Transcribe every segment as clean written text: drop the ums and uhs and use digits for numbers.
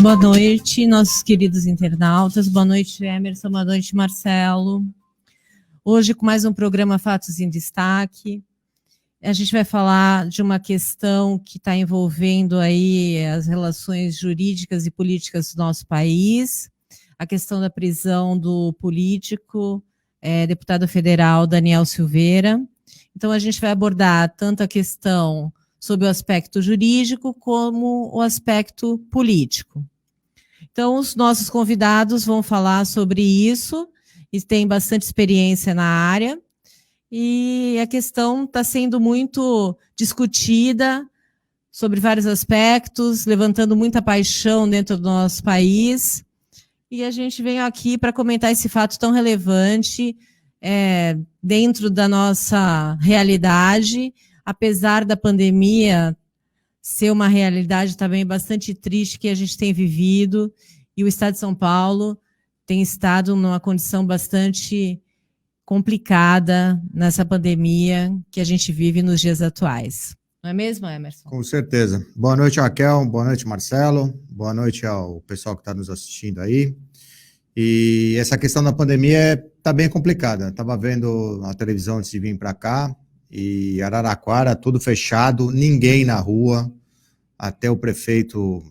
Boa noite, nossos queridos internautas. Boa noite, Emerson. Boa noite, Marcelo. Hoje, com mais um programa Fatos em Destaque, a gente vai falar de uma questão que está envolvendo aí as relações jurídicas e políticas do nosso país, a questão da prisão do político, deputado federal Daniel Silveira. Então, a gente vai abordar tanto a questão sobre o aspecto jurídico como o aspecto político. Então, os nossos convidados vão falar sobre isso e têm bastante experiência na área. E a questão está sendo muito discutida sobre vários aspectos, levantando muita paixão dentro do nosso país. E a gente vem aqui para comentar esse fato tão relevante dentro da nossa realidade, apesar da pandemia ser uma realidade também bastante triste que a gente tem vivido, e o Estado de São Paulo tem estado numa condição bastante complicada nessa pandemia que a gente vive nos dias atuais. Não é mesmo, Emerson? Com certeza. Boa noite, Raquel. Boa noite, Marcelo. Boa noite ao pessoal que está nos assistindo aí. E essa questão da pandemia está bem complicada. Estava vendo a televisão antes de vir para cá, e Araraquara, tudo fechado, ninguém na rua. Até o prefeito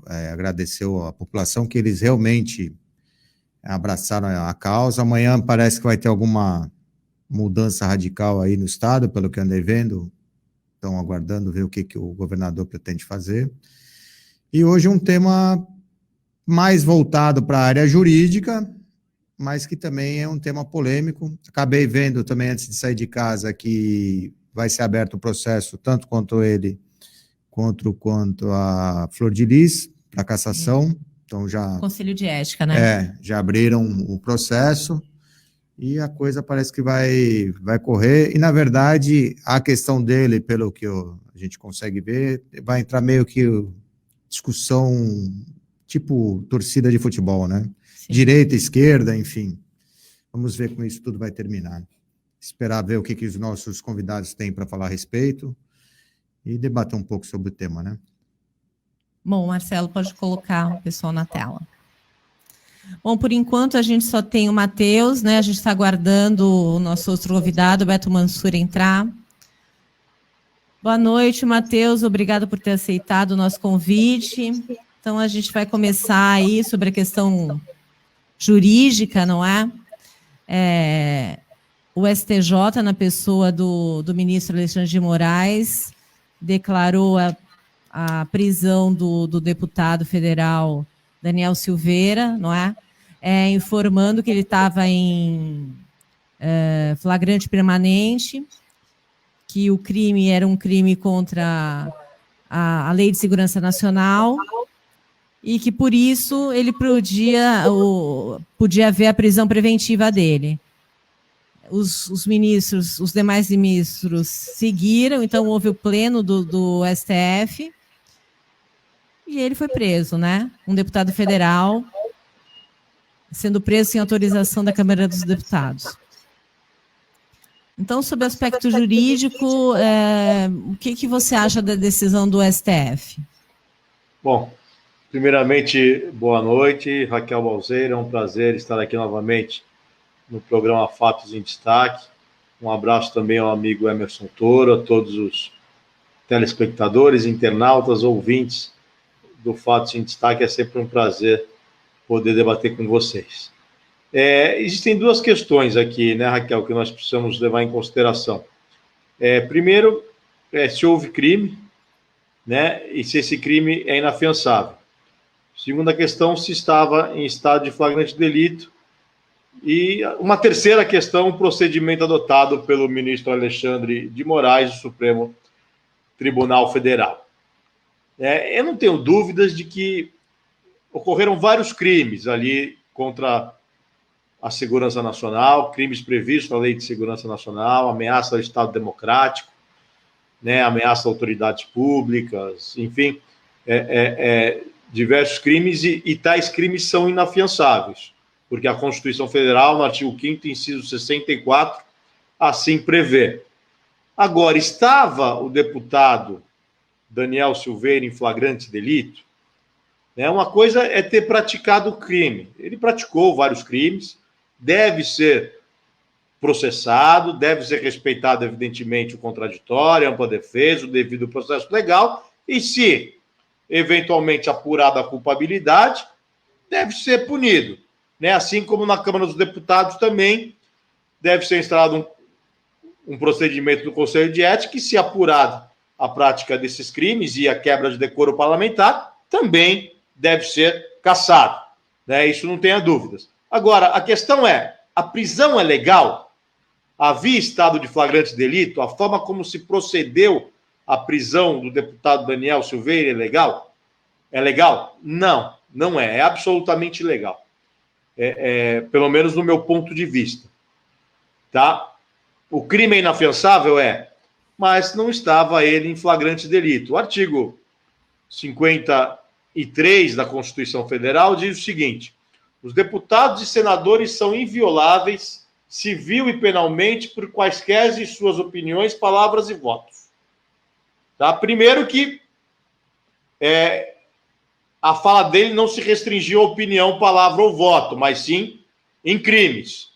agradeceu à população que eles realmente abraçaram a causa. Amanhã parece que vai ter alguma mudança radical aí no estado, pelo que andei vendo. Estão aguardando ver o que o governador pretende fazer. E hoje um tema mais voltado para a área jurídica, mas que também é um tema polêmico. Acabei vendo também, antes de sair de casa, que vai ser aberto o processo, tanto quanto ele, quanto a Flor de Lis, para cassação. Então já... Conselho de Ética, né? Já abriram o processo e a coisa parece que vai correr. E, na verdade, a questão dele, pelo que a gente consegue ver, vai entrar meio que discussão tipo torcida de futebol, né? Sim. Direita, esquerda, enfim. Vamos ver como isso tudo vai terminar. Esperar ver o que os nossos convidados têm para falar a respeito e debater um pouco sobre o tema, né? Bom, Marcelo, pode colocar o pessoal na tela. Bom, por enquanto a gente só tem o Matheus, né? A gente está aguardando o nosso outro convidado, Beto Mansur, entrar. Boa noite, Matheus. Obrigado por ter aceitado o nosso convite. Então, a gente vai começar aí sobre a questão jurídica, não é? O STJ, na pessoa do ministro Alexandre de Moraes, declarou a prisão do deputado federal Daniel Silveira, não é? Informando que ele estava em flagrante permanente, que o crime era um crime contra a Lei de Segurança Nacional e que, por isso, ele podia haver a prisão preventiva dele. Os demais ministros seguiram, então houve o pleno do STF e ele foi preso, né? Um deputado federal sendo preso sem autorização da Câmara dos Deputados. Então, sobre o aspecto jurídico, o que você acha da decisão do STF? Bom, primeiramente, boa noite, Raquel Balzeira, é um prazer estar aqui novamente no programa Fatos em Destaque. Um abraço também ao amigo Emerson Toro, a todos os telespectadores, internautas, ouvintes do Fatos em Destaque. É sempre um prazer poder debater com vocês. Existem duas questões aqui, né, Raquel, que nós precisamos levar em consideração. Primeiro, se houve crime, né, e se esse crime é inafiançável. Segunda questão, se estava em estado de flagrante delito. E uma terceira questão, o procedimento adotado pelo ministro Alexandre de Moraes, do Supremo Tribunal Federal. Eu não tenho dúvidas de que ocorreram vários crimes ali contra a segurança nacional, crimes previstos na Lei de Segurança Nacional, ameaça ao Estado Democrático, né, ameaça a autoridades públicas, enfim, diversos crimes, e tais crimes são inafiançáveis, porque a Constituição Federal, no artigo 5º, inciso 64, assim prevê. Agora, estava o deputado Daniel Silveira em flagrante delito? Né? Uma coisa é ter praticado o crime. Ele praticou vários crimes, deve ser processado, deve ser respeitado, evidentemente, o contraditório, a ampla defesa, o devido processo legal, e se, eventualmente, apurada a culpabilidade, deve ser punido. Né? Assim como na Câmara dos Deputados também deve ser instalado um procedimento do Conselho de Ética, e se apurada a prática desses crimes e a quebra de decoro parlamentar, também deve ser cassado. Né? Isso não tenha dúvidas. Agora, a questão é, a prisão é legal? Havia estado de flagrante delito? A forma como se procedeu à prisão do deputado Daniel Silveira é legal? É legal? Não, não é. É absolutamente ilegal. Pelo menos no meu ponto de vista. Tá? O crime é inafiançável? Mas não estava ele em flagrante delito. O artigo 53 da Constituição Federal diz o seguinte: os deputados e senadores são invioláveis civil e penalmente por quaisquer de suas opiniões, palavras e votos. Tá? Primeiro que a fala dele não se restringiu à opinião, palavra ou voto, mas sim em crimes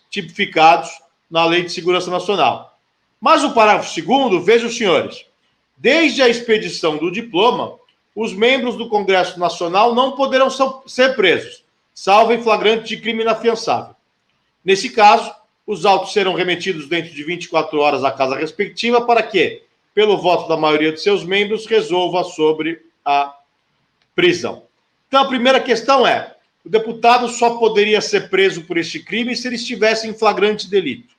tipificados na Lei de Segurança Nacional. Mas o parágrafo 2º, vejam, senhores, desde a expedição do diploma, os membros do Congresso Nacional não poderão ser presos, salvo em flagrante de crime inafiançável. Nesse caso, os autos serão remetidos dentro de 24 horas à casa respectiva para que, pelo voto da maioria de seus membros, resolva sobre a prisão. Então, a primeira questão é: o deputado só poderia ser preso por este crime se ele estivesse em flagrante delito,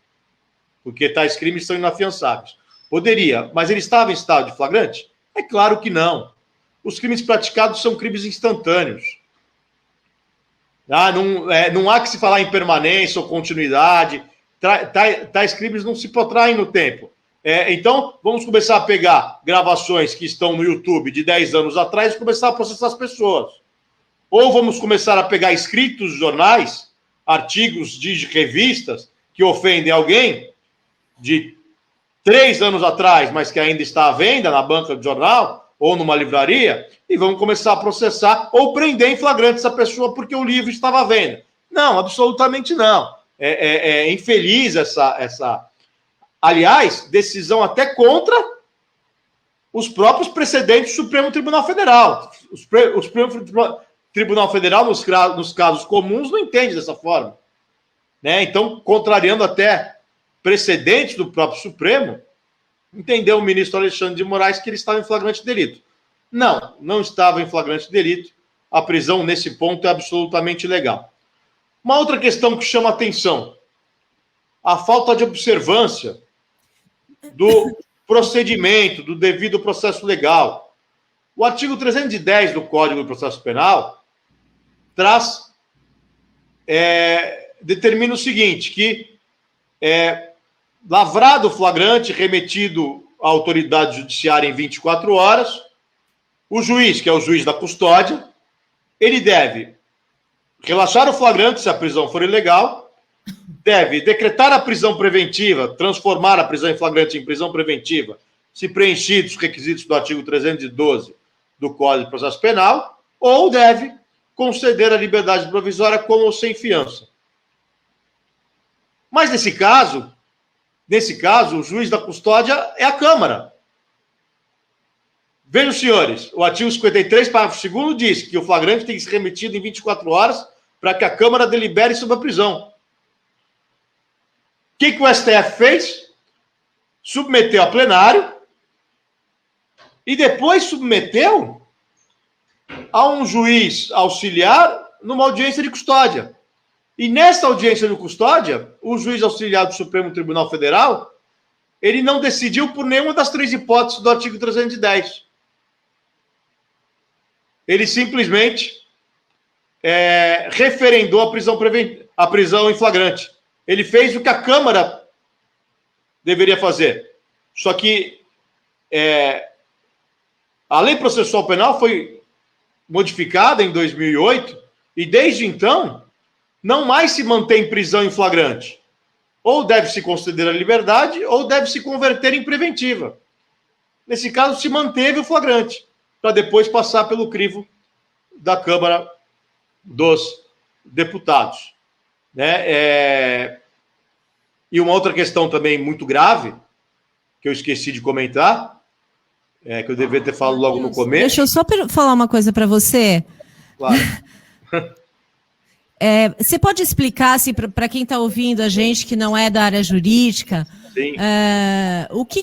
porque tais crimes são inafiançáveis. Poderia, mas ele estava em estado de flagrante? É claro que não. Os crimes praticados são crimes instantâneos. Não há que se falar em permanência ou continuidade. Tais crimes não se protraem no tempo. Então, vamos começar a pegar gravações que estão no YouTube de 10 anos atrás e começar a processar as pessoas. Ou vamos começar a pegar escritos de jornais, artigos de revistas que ofendem alguém de 3 anos atrás, mas que ainda está à venda na banca de jornal ou numa livraria, e vamos começar a processar ou prender em flagrante essa pessoa porque o livro estava à venda. Não, absolutamente não. É infeliz essa... Aliás, decisão até contra os próprios precedentes do Supremo Tribunal Federal. O Supremo Tribunal Federal, nos casos comuns, não entende dessa forma. Né? Então, contrariando até precedentes do próprio Supremo, entendeu o ministro Alexandre de Moraes que ele estava em flagrante delito. Não estava em flagrante delito. A prisão, nesse ponto, é absolutamente legal. Uma outra questão que chama atenção: a falta de observância do procedimento, do devido processo legal. O artigo 310 do Código de Processo Penal determina o seguinte, que lavrado o flagrante, remetido à autoridade judiciária em 24 horas, o juiz, que é o juiz da custódia, ele deve relaxar o flagrante se a prisão for ilegal, deve decretar a prisão preventiva, transformar a prisão em flagrante em prisão preventiva, se preenchidos os requisitos do artigo 312 do Código de Processo Penal, ou deve conceder a liberdade provisória com ou sem fiança. Mas nesse caso, o juiz da custódia é a Câmara. Vejam, senhores, o artigo 53, parágrafo 2º, diz que o flagrante tem que ser remetido em 24 horas para que a Câmara delibere sobre a prisão. O que o STF fez? Submeteu a plenário e depois submeteu a um juiz auxiliar numa audiência de custódia. E nessa audiência de custódia, o juiz auxiliar do Supremo Tribunal Federal, ele não decidiu por nenhuma das 3 hipóteses do artigo 310. Ele simplesmente referendou a prisão em flagrante. Ele fez o que a Câmara deveria fazer. Só que a Lei Processual Penal foi modificada em 2008 e, desde então, não mais se mantém prisão em flagrante. Ou deve se conceder a liberdade ou deve se converter em preventiva. Nesse caso, se manteve o flagrante, para depois passar pelo crivo da Câmara dos Deputados. Né? E uma outra questão também muito grave, que eu esqueci de comentar, que eu devia ter falado logo no começo. Deixa eu só falar uma coisa para você. Claro. Você pode explicar, assim, para quem está ouvindo a gente que não é da área jurídica, o que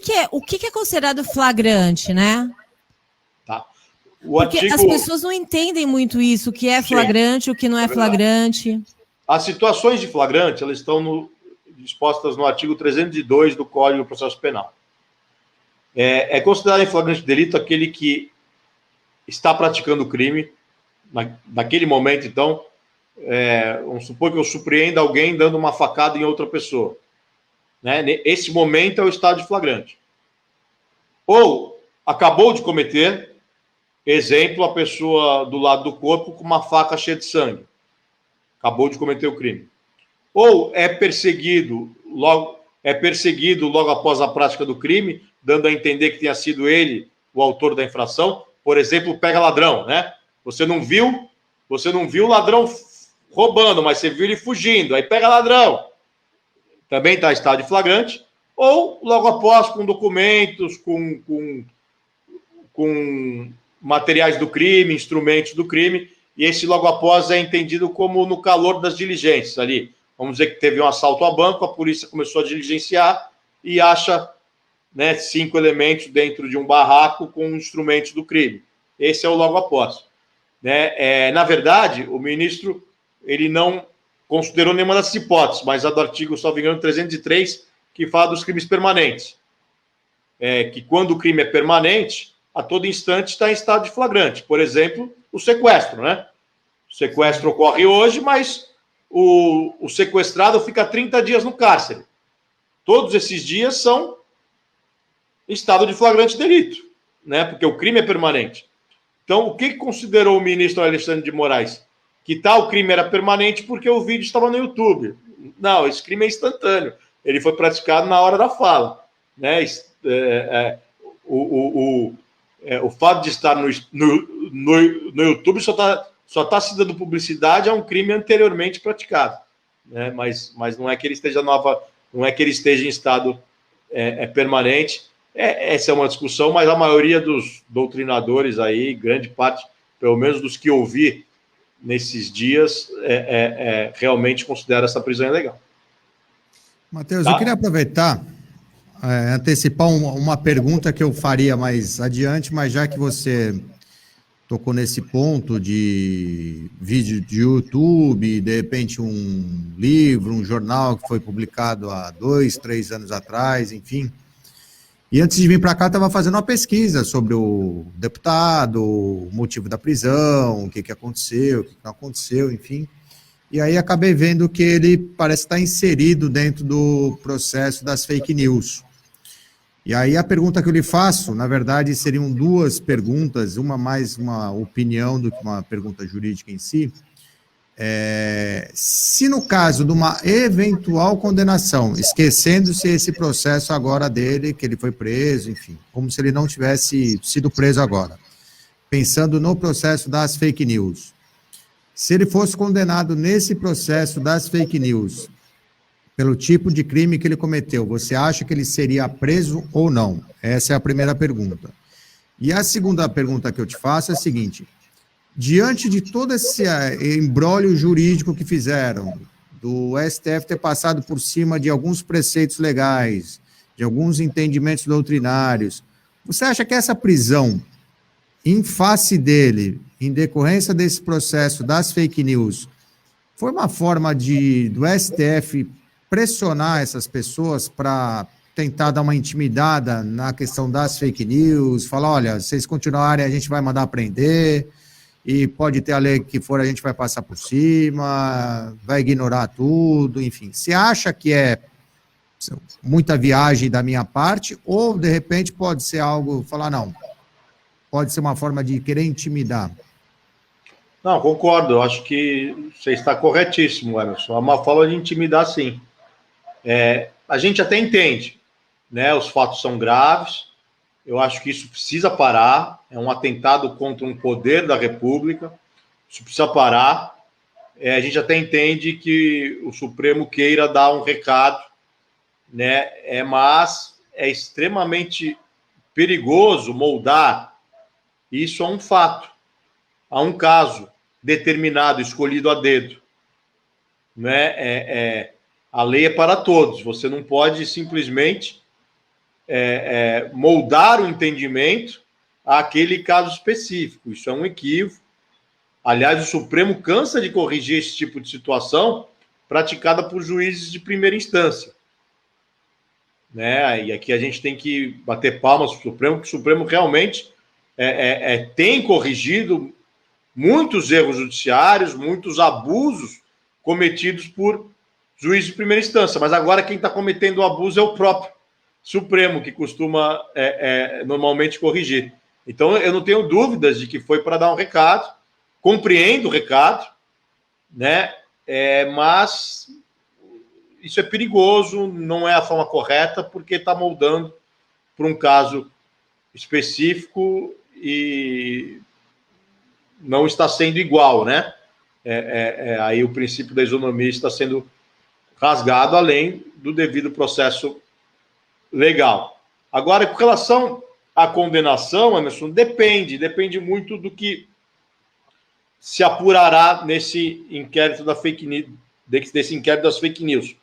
é considerado flagrante, né? Tá. Porque as pessoas não entendem muito isso, o que é flagrante, o que não é flagrante. As situações de flagrante, elas estão dispostas no artigo 302 do Código de Processo Penal. É considerado em flagrante delito aquele que está praticando o crime, naquele momento, então, vamos supor que eu surpreenda alguém dando uma facada em outra pessoa. Né? Esse momento é o estado de flagrante. Ou acabou de cometer, exemplo, a pessoa do lado do corpo com uma faca cheia de sangue. Acabou de cometer o crime. Ou é perseguido logo após a prática do crime, dando a entender que tenha sido ele o autor da infração. Por exemplo, pega ladrão, né? Você não viu o ladrão roubando, mas você viu ele fugindo, aí pega ladrão. Também está em estado de flagrante. Ou logo após, com documentos, com materiais do crime, instrumentos do crime, e esse logo após é entendido como no calor das diligências ali. Vamos dizer que teve um assalto a banco, a polícia começou a diligenciar e acha, né, 5 elementos dentro de um barraco com instrumentos do crime. Esse é o logo após. Né? Na verdade, o ministro ele não considerou nenhuma dessas hipóteses, mas a do artigo, salvo engano, 303, que fala dos crimes permanentes. Que quando o crime é permanente, a todo instante está em estado de flagrante. Por exemplo, o sequestro, né? O sequestro ocorre hoje, mas o sequestrado fica 30 dias no cárcere. Todos esses dias são estado de flagrante delito, né? Porque o crime é permanente. Então, o que considerou o ministro Alexandre de Moraes? Que tal crime era permanente porque o vídeo estava no YouTube. Não, esse crime é instantâneo. Ele foi praticado na hora da fala. Né? O fato de estar no YouTube só tá se dando publicidade a um crime anteriormente praticado. Né? Mas não é que ele esteja não é que ele esteja em estado permanente. Essa é uma discussão, mas a maioria dos doutrinadores aí, grande parte, pelo menos dos que ouvi nesses dias, realmente considera essa prisão ilegal. Matheus, eu queria aproveitar, antecipar uma pergunta que eu faria mais adiante, mas já que você tocou nesse ponto de vídeo de YouTube, de repente um livro, um jornal que foi publicado há 2, 3 anos atrás, enfim. E antes de vir para cá, estava fazendo uma pesquisa sobre o deputado, o motivo da prisão, o que aconteceu, o que não aconteceu, enfim. E aí acabei vendo que ele parece estar inserido dentro do processo das fake news. E aí a pergunta que eu lhe faço, na verdade, seriam 2 perguntas, uma mais uma opinião do que uma pergunta jurídica em si. Se no caso de uma eventual condenação, esquecendo-se esse processo agora dele, que ele foi preso, enfim, como se ele não tivesse sido preso agora, pensando no processo das fake news, se ele fosse condenado nesse processo das fake news, pelo tipo de crime que ele cometeu, você acha que ele seria preso ou não? Essa é a primeira pergunta. E a segunda pergunta que eu te faço é a seguinte: diante de todo esse imbróglio jurídico que fizeram, do STF ter passado por cima de alguns preceitos legais, de alguns entendimentos doutrinários, você acha que essa prisão, em face dele, em decorrência desse processo das fake news, foi uma forma do STF pressionar essas pessoas para tentar dar uma intimidada na questão das fake news, falar, olha, se vocês continuarem, a gente vai mandar prender, e pode ter a lei que for, a gente vai passar por cima, vai ignorar tudo, enfim. Você acha que é muita viagem da minha parte, ou, de repente, pode ser algo, falar, não, pode ser uma forma de querer intimidar? Não, concordo, eu acho que você está corretíssimo, Emerson. É uma forma de intimidar, sim. A gente até entende, né? Os fatos são graves, eu acho que isso precisa parar, é um atentado contra um poder da República, Isso precisa parar. A gente até entende que o Supremo queira dar um recado, né? Mas é extremamente perigoso moldar isso a um fato, a um caso determinado, escolhido a dedo. Né? A lei é para todos. Você não pode simplesmente moldar o entendimento àquele caso específico. Isso é um equívoco. Aliás, o Supremo cansa de corrigir esse tipo de situação praticada por juízes de primeira instância. Né? E aqui a gente tem que bater palmas para o Supremo, porque o Supremo realmente tem corrigido muitos erros judiciários, muitos abusos cometidos por juízes de primeira instância. Mas agora quem está cometendo o abuso é o próprio Supremo, que costuma normalmente corrigir. Então, eu não tenho dúvidas de que foi para dar um recado, compreendo o recado, né? Mas isso é perigoso, não é a forma correta, porque está moldando para um caso específico e não está sendo igual, né? Aí o princípio da isonomia está sendo rasgado, além do devido processo legal. Agora, com relação à condenação, Emerson, depende muito do que se apurará nesse inquérito da fake news, desse inquérito das fake news.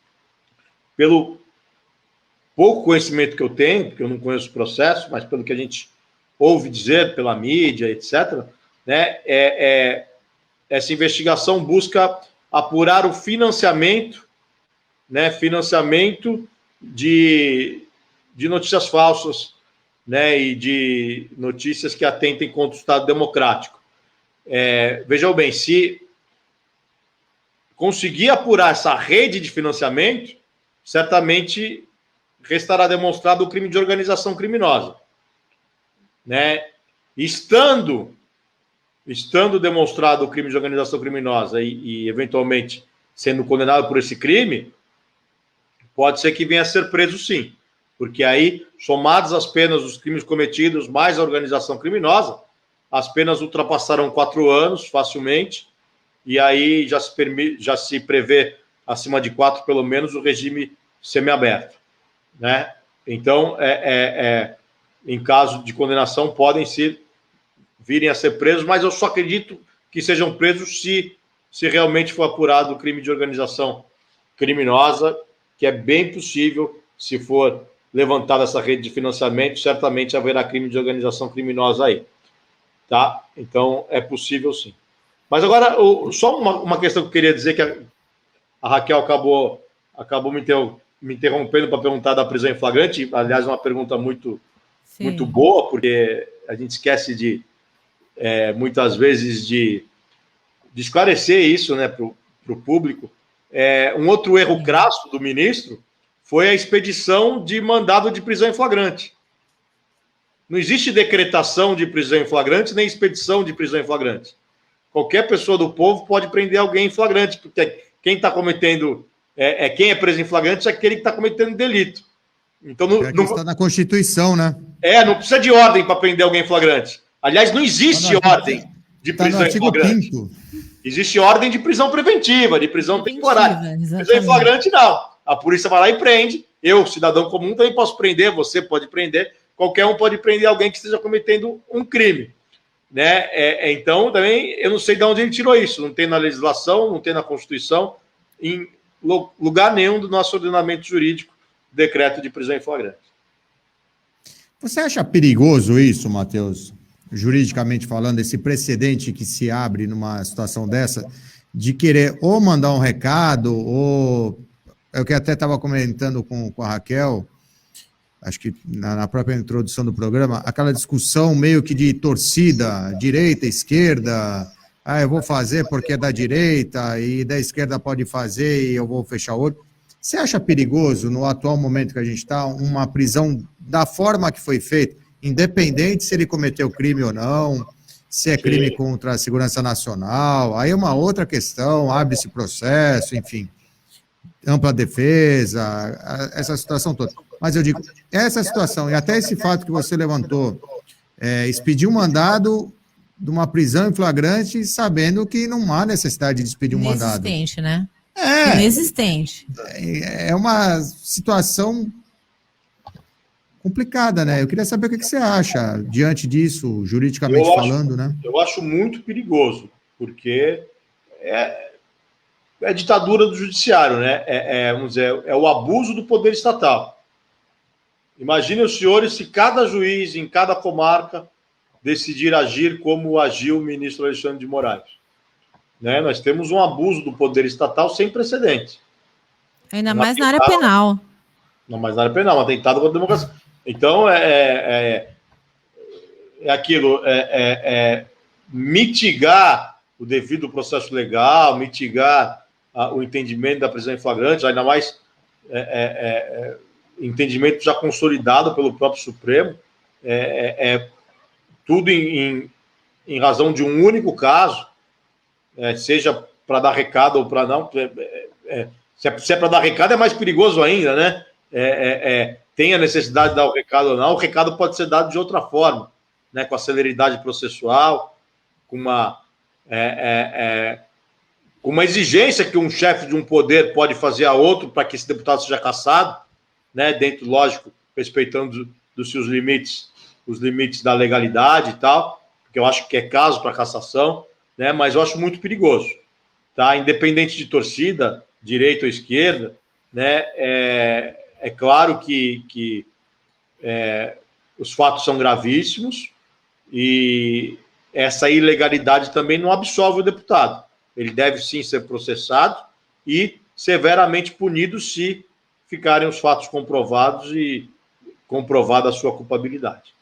Pelo pouco conhecimento que eu tenho, porque eu não conheço o processo, mas pelo que a gente ouve dizer pela mídia, etc., né, essa investigação busca apurar o financiamento, né, de notícias falsas, né, e de notícias que atentem contra o Estado democrático. Vejam bem, se conseguir apurar essa rede de financiamento, certamente restará demonstrado o crime de organização criminosa. Né? Estando demonstrado o crime de organização criminosa e eventualmente sendo condenado por esse crime, pode ser que venha a ser preso sim, porque aí, somadas as penas dos crimes cometidos mais a organização criminosa, as penas ultrapassarão 4 anos facilmente, e aí já se prevê acima de 4, pelo menos, o regime semiaberto. Né? Então, em caso de condenação, podem virem a ser presos, mas eu só acredito que sejam presos se realmente for apurado o crime de organização criminosa, que é bem possível, se for levantada essa rede de financiamento, certamente haverá crime de organização criminosa aí. Tá? Então, é possível sim. Mas agora, só uma questão que eu queria dizer, que a Raquel acabou me interrompendo para perguntar da prisão em flagrante. Aliás, uma pergunta muito boa, porque a gente esquece muitas vezes de esclarecer isso, né, para o público. Um outro erro crasso do ministro foi a expedição de mandado de prisão em flagrante. Não existe decretação de prisão em flagrante, nem expedição de prisão em flagrante. Qualquer pessoa do povo pode prender alguém em flagrante, porque quem está cometendo, quem é preso em flagrante é aquele que está cometendo delito. Então, está na Constituição, né? Não precisa de ordem para prender alguém em flagrante. Aliás, não existe ordem de prisão em flagrante. 5º. Existe ordem de prisão preventiva, de prisão temporária. Prisão em flagrante, não. A polícia vai lá e prende. Eu, cidadão comum, também posso prender, você pode prender, qualquer um pode prender alguém que esteja cometendo um crime. Né? Então, também, eu não sei de onde ele tirou isso. Não tem na legislação, não tem na Constituição, em lugar nenhum do nosso ordenamento jurídico, decreto de prisão em flagrante. Você acha perigoso isso, Matheus, juridicamente falando, esse precedente que se abre numa situação dessa, de querer ou mandar um recado, ou... Eu que até estava comentando com a Raquel, acho que na própria introdução do programa, aquela discussão meio que de torcida, direita, esquerda, eu vou fazer porque é da direita e da esquerda pode fazer e eu vou fechar o olho. Você acha perigoso, no atual momento que a gente está, uma prisão da forma que foi feita, independente se ele cometeu crime ou não, se é crime contra a segurança nacional, aí é uma outra questão, abre-se processo, enfim, ampla defesa, essa situação toda. Mas eu digo, essa situação, e até esse fato que você levantou, expedir um mandado de uma prisão em flagrante, sabendo que não há necessidade de despedir um mandado. Inexistente, né? É. Inexistente. É uma situação complicada, né? Eu queria saber o que você acha diante disso, juridicamente falando, né? Eu acho muito perigoso, porque é ditadura do judiciário, né? Vamos dizer, é o abuso do poder estatal. Imaginem os senhores se cada juiz em cada comarca decidir agir como agiu o ministro Alexandre de Moraes. Né? Nós temos um abuso do poder estatal sem precedentes. Ainda mais na área penal. Não, mais na área penal, um atentado contra a democracia. Então, aquilo, mitigar o devido processo legal, mitigar o entendimento da prisão em flagrante, ainda mais entendimento já consolidado pelo próprio Supremo, tudo em razão de um único caso, seja para dar recado ou para não. Se é para dar recado, é mais perigoso ainda, né? Tem a necessidade de dar o recado ou não, o recado pode ser dado de outra forma, né? Com a celeridade processual, com uma exigência que um chefe de um poder pode fazer a outro para que esse deputado seja cassado, né? Dentro, lógico, respeitando dos seus limites, os limites da legalidade e tal, porque eu acho que é caso para cassação, né? Mas eu acho muito perigoso, tá? Independente de torcida, direita ou esquerda, né? É claro que os fatos são gravíssimos e essa ilegalidade também não absolve o deputado. Ele deve sim ser processado e severamente punido se ficarem os fatos comprovados e comprovada a sua culpabilidade.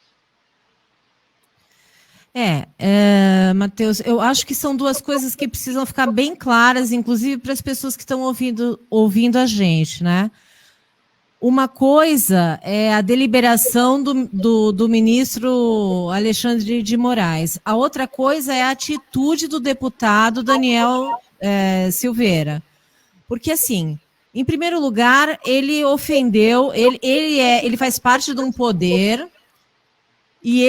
Matheus, eu acho que são duas coisas que precisam ficar bem claras, inclusive para as pessoas que estão ouvindo a gente, né? Uma coisa é a deliberação do ministro Alexandre de Moraes. A outra coisa é a atitude do deputado Daniel Silveira. Porque, assim, em primeiro lugar, ele ofendeu, ele faz parte de um poder e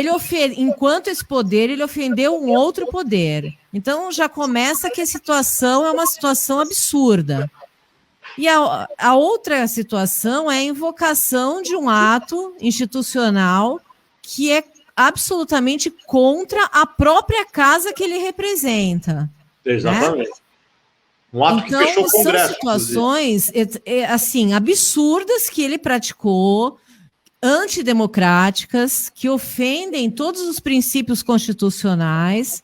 enquanto esse poder, ele ofendeu um outro poder. Então, já começa que a situação é uma situação absurda. E a outra situação é a invocação de um ato institucional que é absolutamente contra a própria casa que ele representa. Exatamente. Né? Um ato então, que fechou o Congresso. São situações assim, absurdas que ele praticou, antidemocráticas, que ofendem todos os princípios constitucionais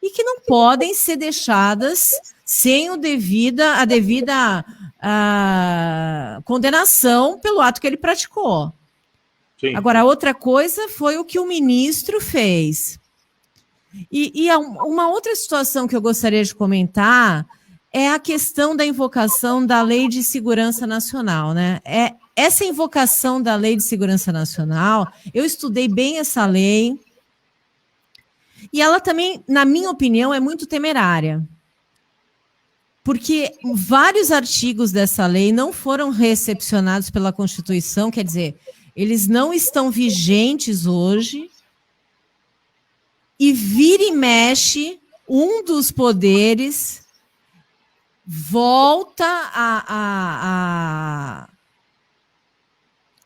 e que não podem ser deixadas sem a devida condenação pelo ato que ele praticou. Sim. Agora, outra coisa foi o que o ministro fez. E uma outra situação que eu gostaria de comentar é a questão da invocação da Lei de Segurança Nacional, né? Essa invocação da Lei de Segurança Nacional, eu estudei bem essa lei, e ela também, na minha opinião, é muito temerária. Porque vários artigos dessa lei não foram recepcionados pela Constituição, quer dizer, eles não estão vigentes hoje, e vira e mexe, um dos poderes volta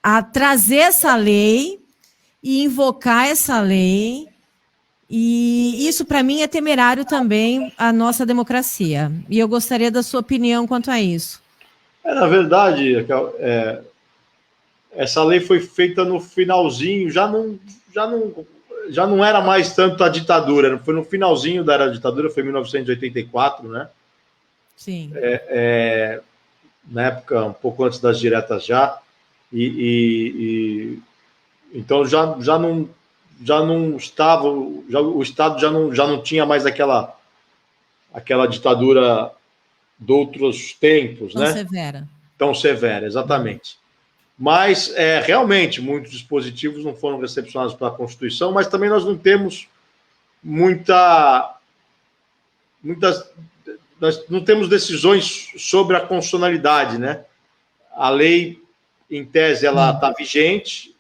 a trazer essa lei e invocar essa lei. E isso, para mim, é temerário também a nossa democracia. E eu gostaria da sua opinião quanto a isso. Na verdade, essa lei foi feita no finalzinho, já não era mais tanto a ditadura, foi no finalzinho da era da ditadura, foi em 1984, né? Sim. Na época, um pouco antes das diretas já. Então, já não estava, o Estado já não tinha mais aquela ditadura de outros tempos, tão né? Severa. Tão severa, exatamente. Mas, realmente, muitos dispositivos não foram recepcionados pela Constituição, mas também nós não temos nós não temos decisões sobre a constitucionalidade, né? A lei, em tese, ela está vigente,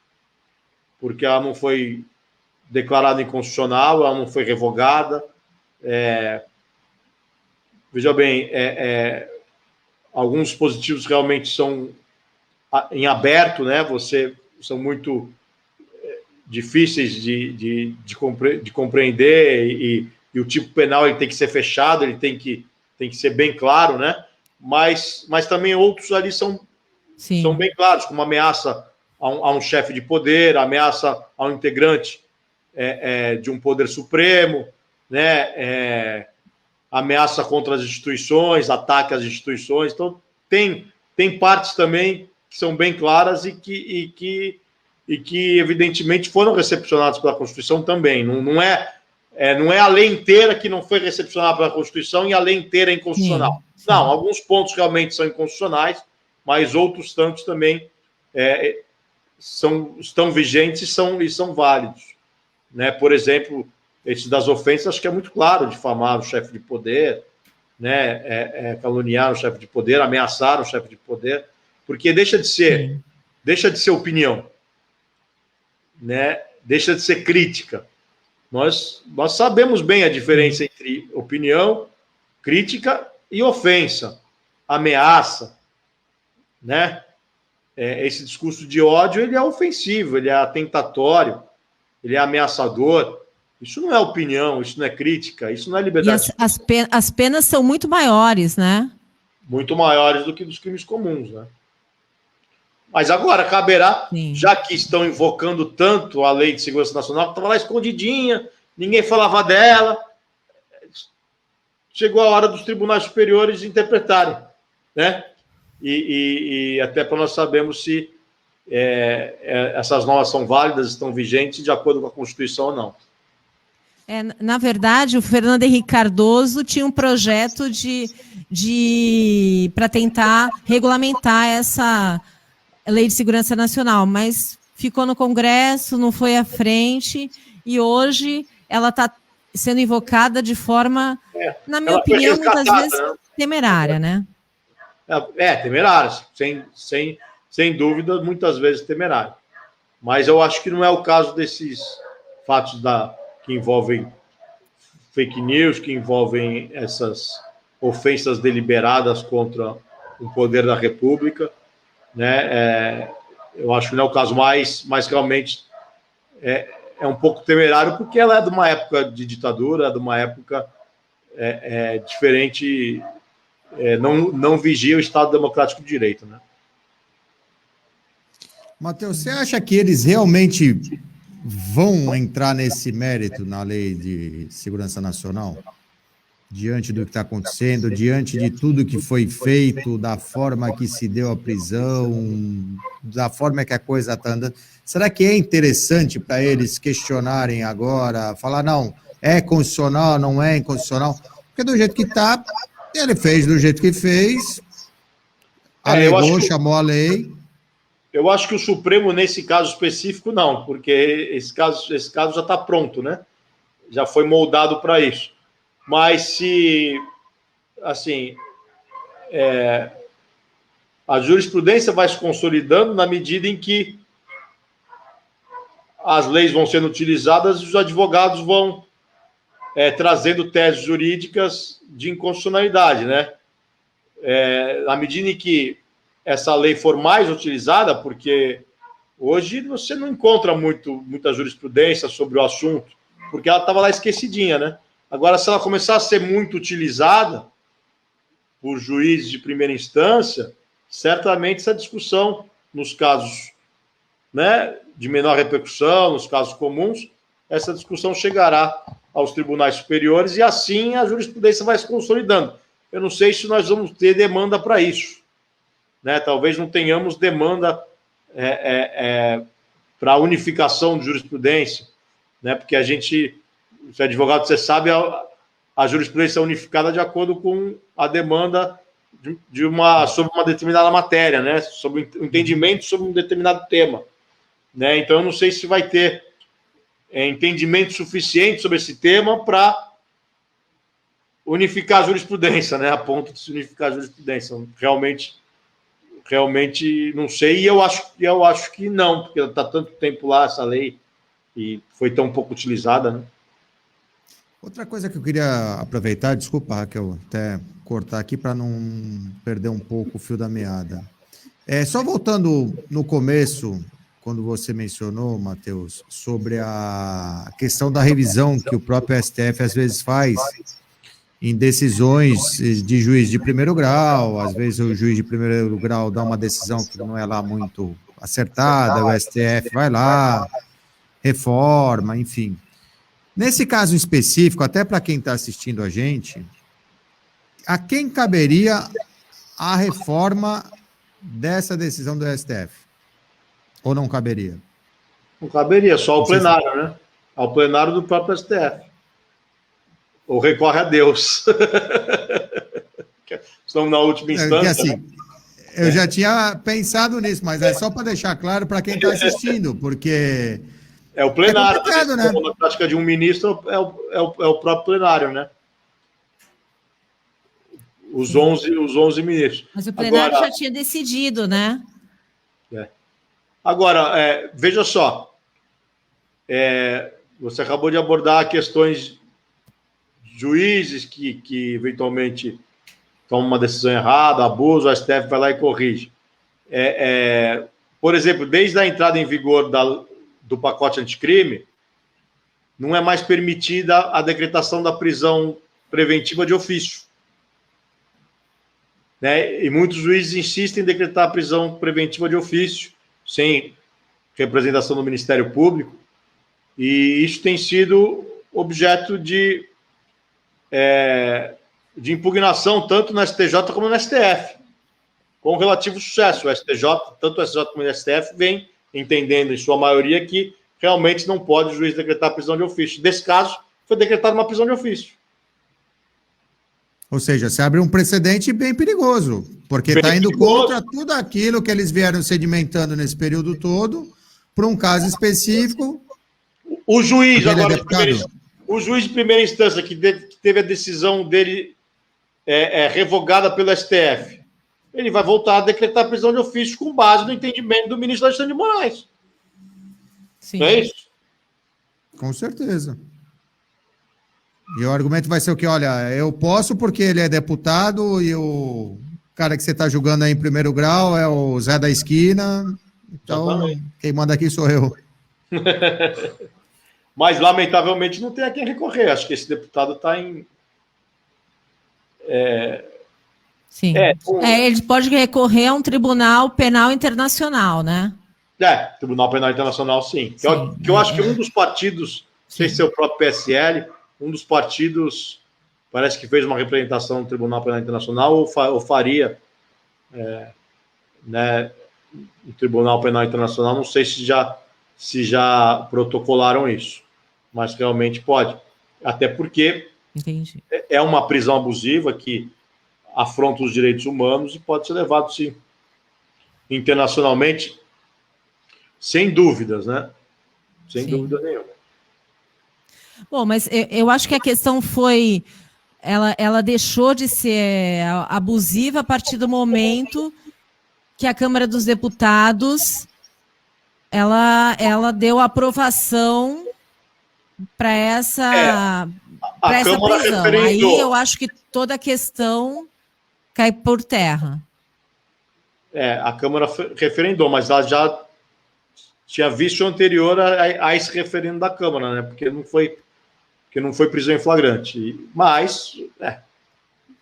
porque ela não foi declarada inconstitucional, ela não foi revogada. Veja bem, alguns dispositivos realmente são em aberto, né? São muito difíceis de compreender e o tipo penal ele tem que ser fechado, ele tem que ser bem claro, né? Mas também outros ali são bem claros, como ameaça a um chefe de poder, ameaça a um integrante de um poder supremo, né? Ameaça contra as instituições, ataque às instituições. Então, tem partes também que são bem claras e que evidentemente, foram recepcionadas pela Constituição também. Não é a lei inteira que não foi recepcionada pela Constituição e a lei inteira é inconstitucional. Sim. Não, alguns pontos realmente são inconstitucionais, mas outros tantos também estão vigentes e são válidos. Né? Por exemplo, esse das ofensas, acho que é muito claro: difamar o chefe de poder, né? Caluniar o chefe de poder, ameaçar o chefe de poder, porque deixa de ser opinião, né? Deixa de ser crítica. Nós sabemos bem a diferença entre opinião, crítica e ofensa, ameaça, né? Esse discurso de ódio, ele é ofensivo, ele é atentatório, ele é ameaçador. Isso não é opinião, isso não é crítica, isso não é liberdade. E as penas são muito maiores, né? Muito maiores do que dos crimes comuns, né? Mas agora caberá, já que estão invocando tanto a Lei de Segurança Nacional, que estava lá escondidinha, ninguém falava dela, chegou a hora dos tribunais superiores interpretarem, né? E até para nós sabermos se essas normas são válidas, estão vigentes, de acordo com a Constituição ou não. Na verdade, o Fernando Henrique Cardoso tinha um projeto para tentar regulamentar essa Lei de Segurança Nacional, mas ficou no Congresso, não foi à frente, e hoje ela está sendo invocada de forma, na minha opinião, muitas vezes temerária, né? Temerária, sem dúvida, muitas vezes temerária. Mas eu acho que não é o caso desses fatos que envolvem fake news, que envolvem essas ofensas deliberadas contra o poder da República, né? Eu acho que não é o caso, mas realmente é um pouco temerário, porque ela é de uma época de ditadura, de uma época diferente, não vigia o Estado Democrático de Direito, né? Matheus, você acha que eles realmente vão entrar nesse mérito na Lei de Segurança Nacional? Diante do que está acontecendo, diante de tudo que foi feito, da forma que se deu a prisão, da forma que a coisa está andando, será que é interessante para eles questionarem agora, falar, não, é constitucional, não é inconstitucional? Porque do jeito que está, ele fez do jeito que fez, alegou, chamou a lei. Eu acho que o Supremo, nesse caso específico, não, porque esse caso já está pronto, né? Já foi moldado para isso. Mas se, assim, a jurisprudência vai se consolidando na medida em que as leis vão sendo utilizadas e os advogados vão trazendo teses jurídicas de inconstitucionalidade, né? Na medida em que essa lei for mais utilizada, porque hoje você não encontra muita jurisprudência sobre o assunto, porque ela estava lá esquecidinha, né? Agora, se ela começar a ser muito utilizada por juízes de primeira instância, certamente essa discussão, nos casos, né, de menor repercussão, nos casos comuns, essa discussão chegará aos tribunais superiores e assim a jurisprudência vai se consolidando. Eu não sei se nós vamos ter demanda para isso, né? Talvez não tenhamos demanda para a unificação de jurisprudência, né? Porque se é advogado, você sabe, a jurisprudência é unificada de acordo com a demanda sobre uma determinada matéria, né? Sobre o entendimento sobre um determinado tema, né? Então, eu não sei se vai ter entendimento suficiente sobre esse tema para unificar a jurisprudência, né? A ponto de se unificar a jurisprudência. Realmente não sei, e eu acho que não, porque está tanto tempo lá essa lei, e foi tão pouco utilizada, né? Outra coisa que eu queria aproveitar, desculpa, Raquel, até cortar aqui para não perder um pouco o fio da meada. Só voltando no começo, quando você mencionou, Matheus, sobre a questão da revisão que o próprio STF às vezes faz em decisões de juiz de primeiro grau, às vezes o juiz de primeiro grau dá uma decisão que não é lá muito acertada, o STF vai lá, reforma, enfim. Nesse caso específico, até para quem está assistindo a gente, a quem caberia a reforma dessa decisão do STF? Ou não caberia? Não caberia, só ao plenário, né? Ao plenário do próprio STF. Ou recorre a Deus. Estamos na última instância. Assim, né? Eu já tinha pensado nisso, mas é só para deixar claro para quem está assistindo, porque... É o plenário, né? Na prática de um ministro é o próprio plenário, né? Os 11 ministros. Mas o plenário já tinha decidido, né? Agora, veja só, você acabou de abordar questões de juízes que eventualmente tomam uma decisão errada, abuso, o STF vai lá e corrige. Por exemplo, desde a entrada em vigor do pacote anticrime, não é mais permitida a decretação da prisão preventiva de ofício. Né? E muitos juízes insistem em decretar a prisão preventiva de ofício, sem representação do Ministério Público, e isso tem sido objeto de impugnação tanto no STJ como no STF, com relativo sucesso. O STJ, tanto o STJ como o STF, vem entendendo, em sua maioria, que realmente não pode o juiz decretar prisão de ofício. Nesse caso, foi decretada uma prisão de ofício. Ou seja, se abre um precedente bem perigoso, porque está indo contra tudo aquilo que eles vieram sedimentando nesse período todo, para um caso específico. O juiz, agora, o juiz de primeira instância, que teve a decisão dele revogada pelo STF, ele vai voltar a decretar a prisão de ofício com base no entendimento do ministro Alexandre de Moraes. Sim. Não é isso? Com certeza. E o argumento vai ser o quê? Olha, eu posso porque ele é deputado e o cara que você está julgando aí em primeiro grau é o Zé da esquina, então quem manda aqui sou eu. Mas, lamentavelmente, não tem a quem recorrer. Acho que esse deputado está em... Sim. Ele pode recorrer a um tribunal penal internacional, né? Tribunal Penal Internacional, sim. Que eu acho que um dos partidos, não sei se é o próprio PSL, um dos partidos parece que fez uma representação no Tribunal Penal Internacional ou faria né, no Tribunal Penal Internacional. Não sei se já protocolaram isso, mas realmente pode. Até porque Entendi. É uma prisão abusiva que afronta os direitos humanos e pode ser levado, sim, internacionalmente, sem dúvidas, né? Sem dúvida nenhuma. Bom, mas eu acho que a questão foi... Ela deixou de ser abusiva a partir do momento que a Câmara dos Deputados ela deu aprovação para essa prisão. Aí eu acho que toda a questão cai por terra. A Câmara referendou, mas ela já tinha visto anterior a esse referendo da Câmara, né? Porque não foi prisão em flagrante. Mas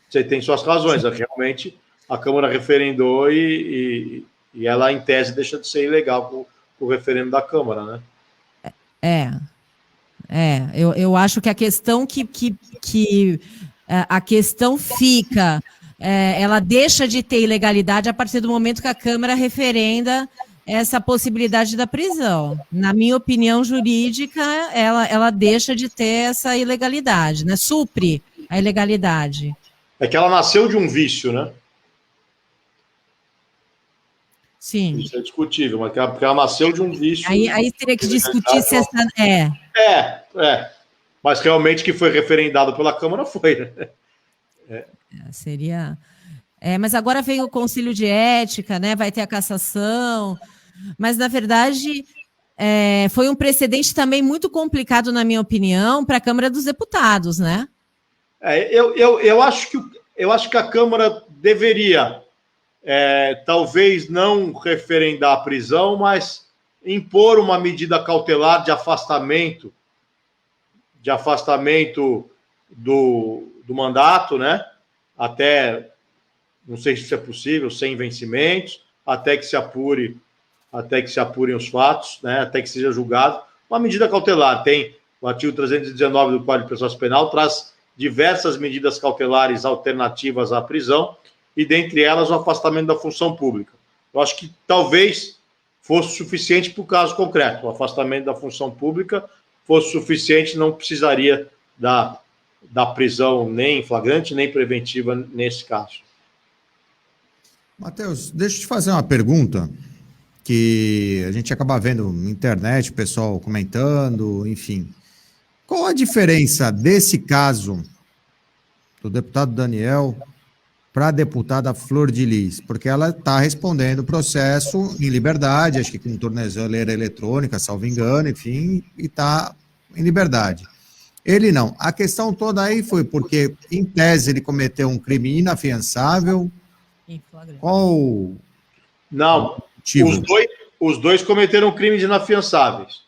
você tem suas razões. Realmente, a Câmara referendou e ela, em tese, deixa de ser ilegal com o referendo da Câmara, né? Eu acho que a questão a questão fica, ela deixa de ter ilegalidade a partir do momento que a Câmara referenda essa possibilidade da prisão. Na minha opinião jurídica, ela deixa de ter essa ilegalidade, né? Supre a ilegalidade. É que ela nasceu de um vício, né? Sim. Isso é discutível, mas porque ela nasceu de um vício. Aí teria que discutir se essa... Mas realmente que foi referendado pela Câmara foi, né? Seria... mas agora vem o Conselho de Ética, né? Vai ter a cassação... Mas, na verdade, foi um precedente também muito complicado, na minha opinião, para a Câmara dos Deputados, né? Eu acho que a Câmara deveria, talvez não referendar a prisão, mas impor uma medida cautelar de afastamento do mandato, né? Até, não sei se isso é possível, sem vencimentos, até que se apurem os fatos, né? Até que seja julgado. Uma medida cautelar. Tem o artigo 319 do Código de Processo Penal, traz diversas medidas cautelares alternativas à prisão, e dentre elas o afastamento da função pública. Eu acho que talvez fosse suficiente para o caso concreto. O afastamento da função pública fosse suficiente, não precisaria da prisão nem flagrante, nem preventiva nesse caso. Matheus, deixa eu te fazer uma pergunta que a gente acaba vendo na internet, o pessoal comentando, enfim. Qual a diferença desse caso do deputado Daniel para a deputada Flor de Lis? Porque ela está respondendo o processo em liberdade, acho que com tornozeleira eletrônica, salvo engano, enfim, e está em liberdade. Ele não. A questão toda aí foi porque, em tese, ele cometeu um crime inafiançável. Qual Não, os dois cometeram crimes inafiançáveis.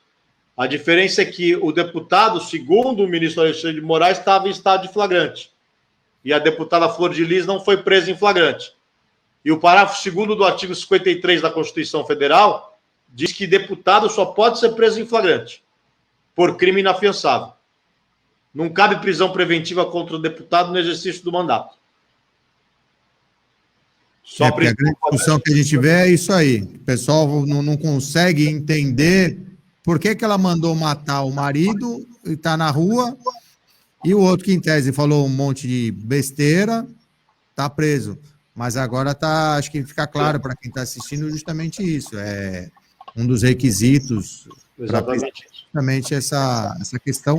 A diferença é que o deputado, segundo o ministro Alexandre de Moraes, estava em estado de flagrante. E a deputada Flor de Lis não foi presa em flagrante. E o parágrafo 2º do artigo 53 da Constituição Federal diz que deputado só pode ser preso em flagrante por crime inafiançável. Não cabe prisão preventiva contra o deputado no exercício do mandato. Só porque a grande discussão que a gente vê é isso aí. O pessoal não consegue entender por que ela mandou matar o marido e está na rua, e o outro que, em tese, falou um monte de besteira, está preso. Mas agora acho que fica claro para quem está assistindo justamente isso. É um dos requisitos. Exatamente essa questão.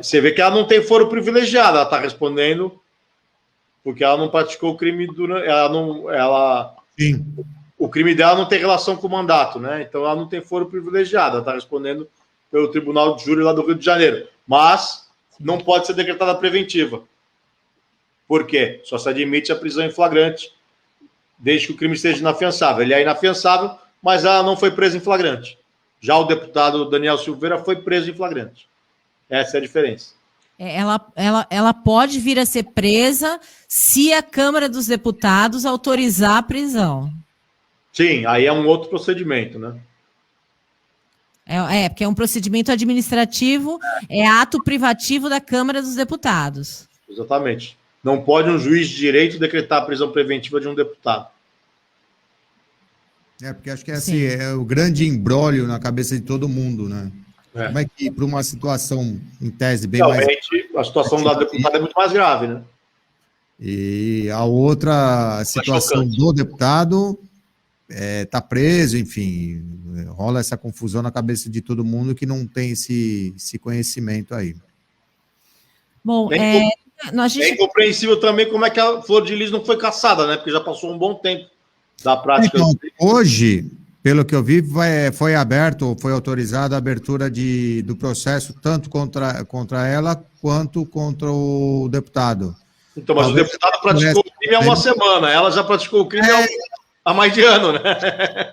Você vê que ela não tem foro privilegiado, ela está respondendo porque ela não praticou o crime Sim. O crime dela não tem relação com o mandato, né? Então ela não tem foro privilegiado, ela está respondendo pelo Tribunal de Júri lá do Rio de Janeiro. Mas não pode ser decretada preventiva. Por quê? Só se admite a prisão em flagrante, desde que o crime esteja inafiançável. Ele é inafiançável, mas ela não foi presa em flagrante. Já o deputado Daniel Silveira foi preso em flagrante. Essa é a diferença. Ela pode vir a ser presa se a Câmara dos Deputados autorizar a prisão. Sim, aí é um outro procedimento, né? Porque é um procedimento administrativo, é ato privativo da Câmara dos Deputados. Exatamente. Não pode um juiz de direito decretar a prisão preventiva de um deputado. Porque acho que é o grande imbróglio na cabeça de todo mundo, né? Como é que, para uma situação, em tese, bem realmente, mais... a situação da deputada é muito mais grave, né? E a outra situação do deputado está preso, enfim, rola essa confusão na cabeça de todo mundo que não tem esse conhecimento aí. Bom, é incompreensível também como é que a Flor de Lis não foi caçada, né? Porque já passou um bom tempo da prática. Então, hoje, pelo que eu vi, foi autorizada a abertura do processo tanto contra ela quanto contra o deputado. Então, mas talvez o deputado praticou o crime há uma semana, ela já praticou o crime há mais de ano, né?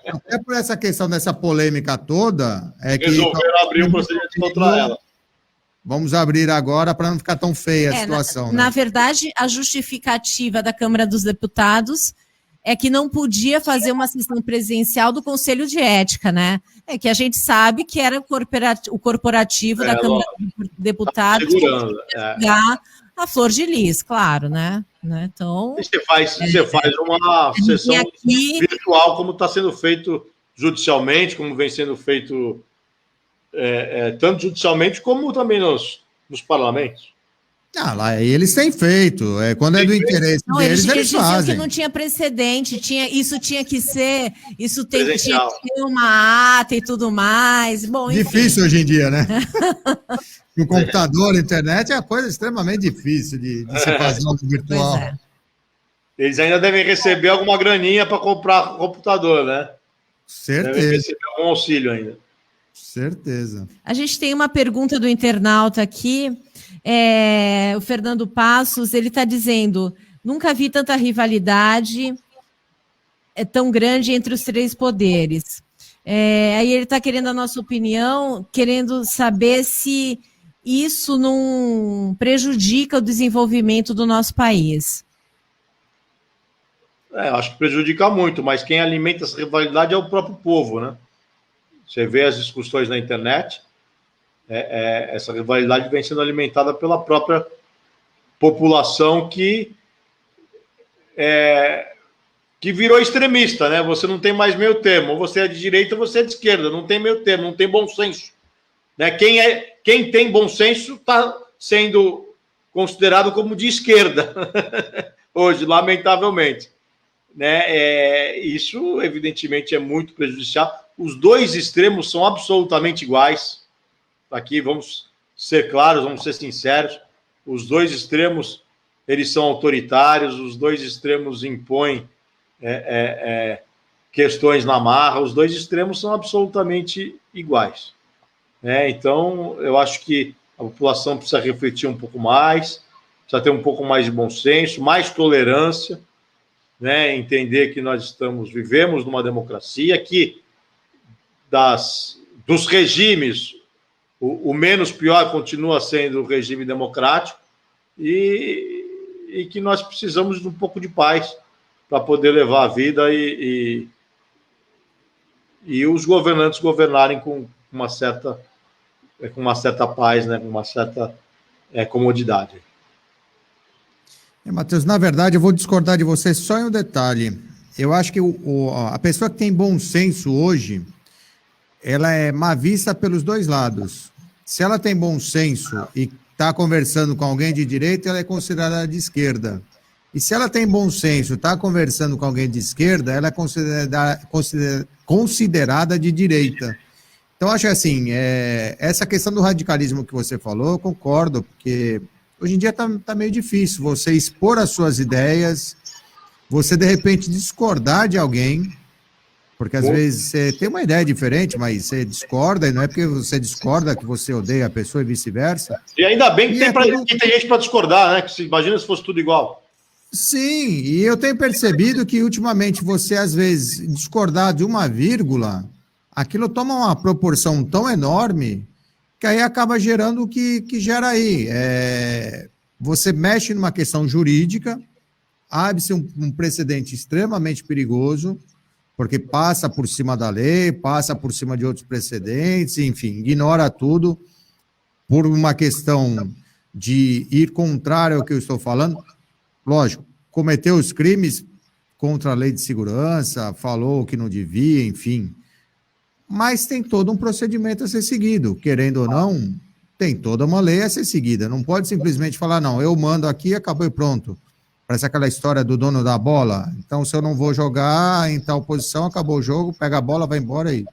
Até por essa questão dessa polêmica toda, resolveram abrir um procedimento contra ela. Vamos abrir agora para não ficar tão feia a situação. Na verdade, a justificativa da Câmara dos Deputados é que não podia fazer uma sessão presencial do Conselho de Ética, né? É que a gente sabe que era o corporativo da Câmara dos Deputados a Flor de Lis, claro, né? Então, você faz uma sessão virtual, como está sendo feito judicialmente, como vem sendo feito tanto judicialmente como também nos parlamentos. Lá eles têm feito. Quando é do interesse deles, eles fazem. Que não tinha precedente, isso tinha que ser uma ata e tudo mais. Bom, difícil hoje em dia, né? No computador, na internet, é uma coisa extremamente difícil de se fazer algo virtual. Eles ainda devem receber alguma graninha para comprar computador, né? Certeza. Deve receber algum auxílio ainda. Certeza. A gente tem uma pergunta do internauta aqui. O Fernando Passos, ele está dizendo: nunca vi tanta rivalidade tão grande entre os três poderes. Aí ele está querendo a nossa opinião, querendo saber se isso não prejudica o desenvolvimento do nosso país. Acho que prejudica muito, mas quem alimenta essa rivalidade é o próprio povo, né? Você vê as discussões na internet, essa rivalidade vem sendo alimentada pela própria população que virou extremista, né? Você não tem mais meio termo, ou você é de direita ou você é de esquerda, não tem meio termo, não tem bom senso. Né? Quem tem bom senso está sendo considerado como de esquerda hoje, lamentavelmente. Né? Isso, evidentemente, é muito prejudicial. Os dois extremos são absolutamente iguais. Aqui vamos ser claros, vamos ser sinceros. Os dois extremos, eles são autoritários, os dois extremos impõem questões na marra, os dois extremos são absolutamente iguais. Então, eu acho que a população precisa refletir um pouco mais, precisa ter um pouco mais de bom senso, mais tolerância, né? Entender que nós vivemos numa democracia, que dos regimes, o menos pior continua sendo o regime democrático, e que nós precisamos de um pouco de paz para poder levar a vida e os governantes governarem com uma certa paz, né? Com uma certa comodidade. Matheus, na verdade, eu vou discordar de você só em um detalhe. Eu acho que a pessoa que tem bom senso hoje, ela é má vista pelos dois lados. Se ela tem bom senso e está conversando com alguém de direita, ela é considerada de esquerda. E se ela tem bom senso, está conversando com alguém de esquerda, ela é considerada de direita. Então, acho assim, essa questão do radicalismo que você falou, eu concordo, porque hoje em dia está meio difícil você expor as suas ideias, você, de repente, discordar de alguém, porque às vezes você tem uma ideia diferente, mas você discorda, e não é porque você discorda que você odeia a pessoa e vice-versa. E ainda bem que tem gente para discordar, né? Que imagina se fosse tudo igual. Sim, e eu tenho percebido que ultimamente você, às vezes, discordar de uma vírgula, aquilo toma uma proporção tão enorme que aí acaba gerando o que gera aí. Você mexe numa questão jurídica, abre-se um precedente extremamente perigoso, porque passa por cima da lei, passa por cima de outros precedentes, enfim, ignora tudo por uma questão de ir contrário ao que eu estou falando. Lógico, cometeu os crimes contra a lei de segurança, falou que não devia, enfim. Mas tem todo um procedimento a ser seguido. Querendo ou não, tem toda uma lei a ser seguida. Não pode simplesmente falar, não, eu mando aqui, acabou e pronto. Parece aquela história do dono da bola. Então, se eu não vou jogar em tal posição, acabou o jogo, pega a bola, vai embora aí.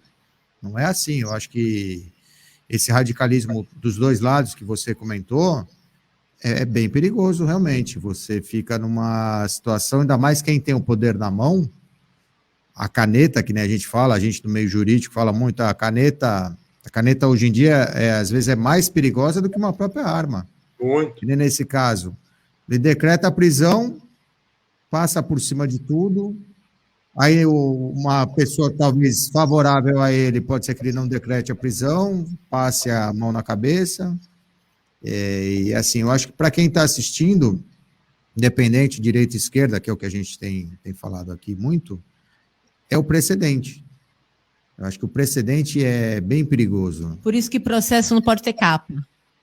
Não é assim. Eu acho que esse radicalismo dos dois lados que você comentou é bem perigoso, realmente. Você fica numa situação, ainda mais quem tem o poder na mão, a caneta, que nem a gente fala, a gente do meio jurídico fala muito, a caneta hoje em dia, às vezes, é mais perigosa do que uma própria arma. Muito. Que nem nesse caso. Ele decreta a prisão, passa por cima de tudo, aí uma pessoa talvez favorável a ele, pode ser que ele não decrete a prisão, passe a mão na cabeça, e assim, eu acho que para quem está assistindo, independente, direita e esquerda, que é o que a gente tem falado aqui muito, é o precedente. Eu acho que o precedente é bem perigoso. Por isso que processo não pode ter capa,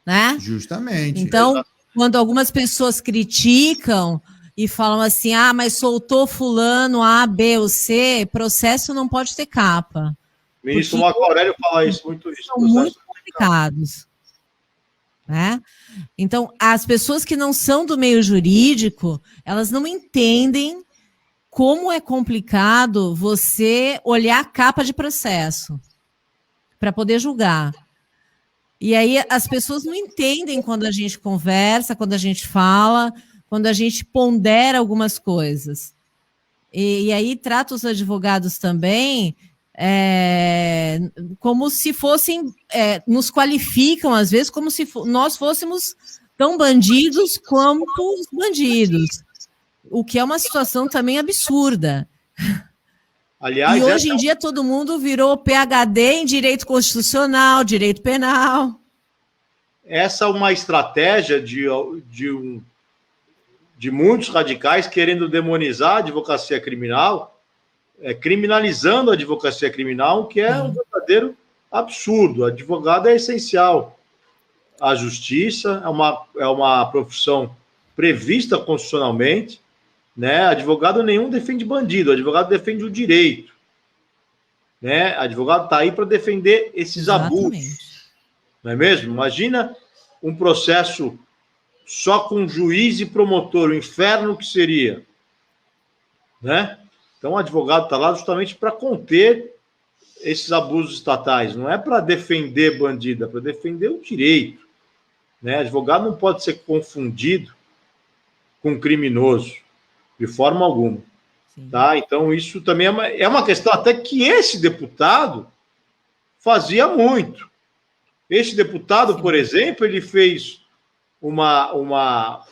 né? Justamente. Então, quando algumas pessoas criticam e falam assim, mas soltou fulano A, B ou C, processo não pode ter capa. O ministro Marco Aurélio fala isso, muito isso. São muito complicados. Né? Então, as pessoas que não são do meio jurídico, elas não entendem como é complicado você olhar a capa de processo para poder julgar. E aí as pessoas não entendem quando a gente conversa, quando a gente fala, quando a gente pondera algumas coisas. E aí trata os advogados também como se fossem, nos qualificam, às vezes, como se nós fôssemos tão bandidos quanto os bandidos, o que é uma situação também absurda. Aliás, e hoje em dia todo mundo virou PhD em direito constitucional, direito penal. Essa é uma estratégia de muitos radicais querendo demonizar a advocacia criminal, criminalizando a advocacia criminal, que é um verdadeiro absurdo. O advogado é essencial à justiça, é uma profissão prevista constitucionalmente, né? Advogado nenhum defende bandido, advogado defende o direito, né? Advogado está aí para defender esses abusos, não é mesmo? Imagina um processo só com juiz e promotor, o inferno que seria, né? Então o advogado está lá justamente para conter esses abusos estatais, não é para defender bandido, é para defender o direito, né? Advogado não pode ser confundido com criminoso, de forma alguma. Tá? Então, isso também é uma questão até que esse deputado fazia muito. Esse deputado, por exemplo, ele fez uma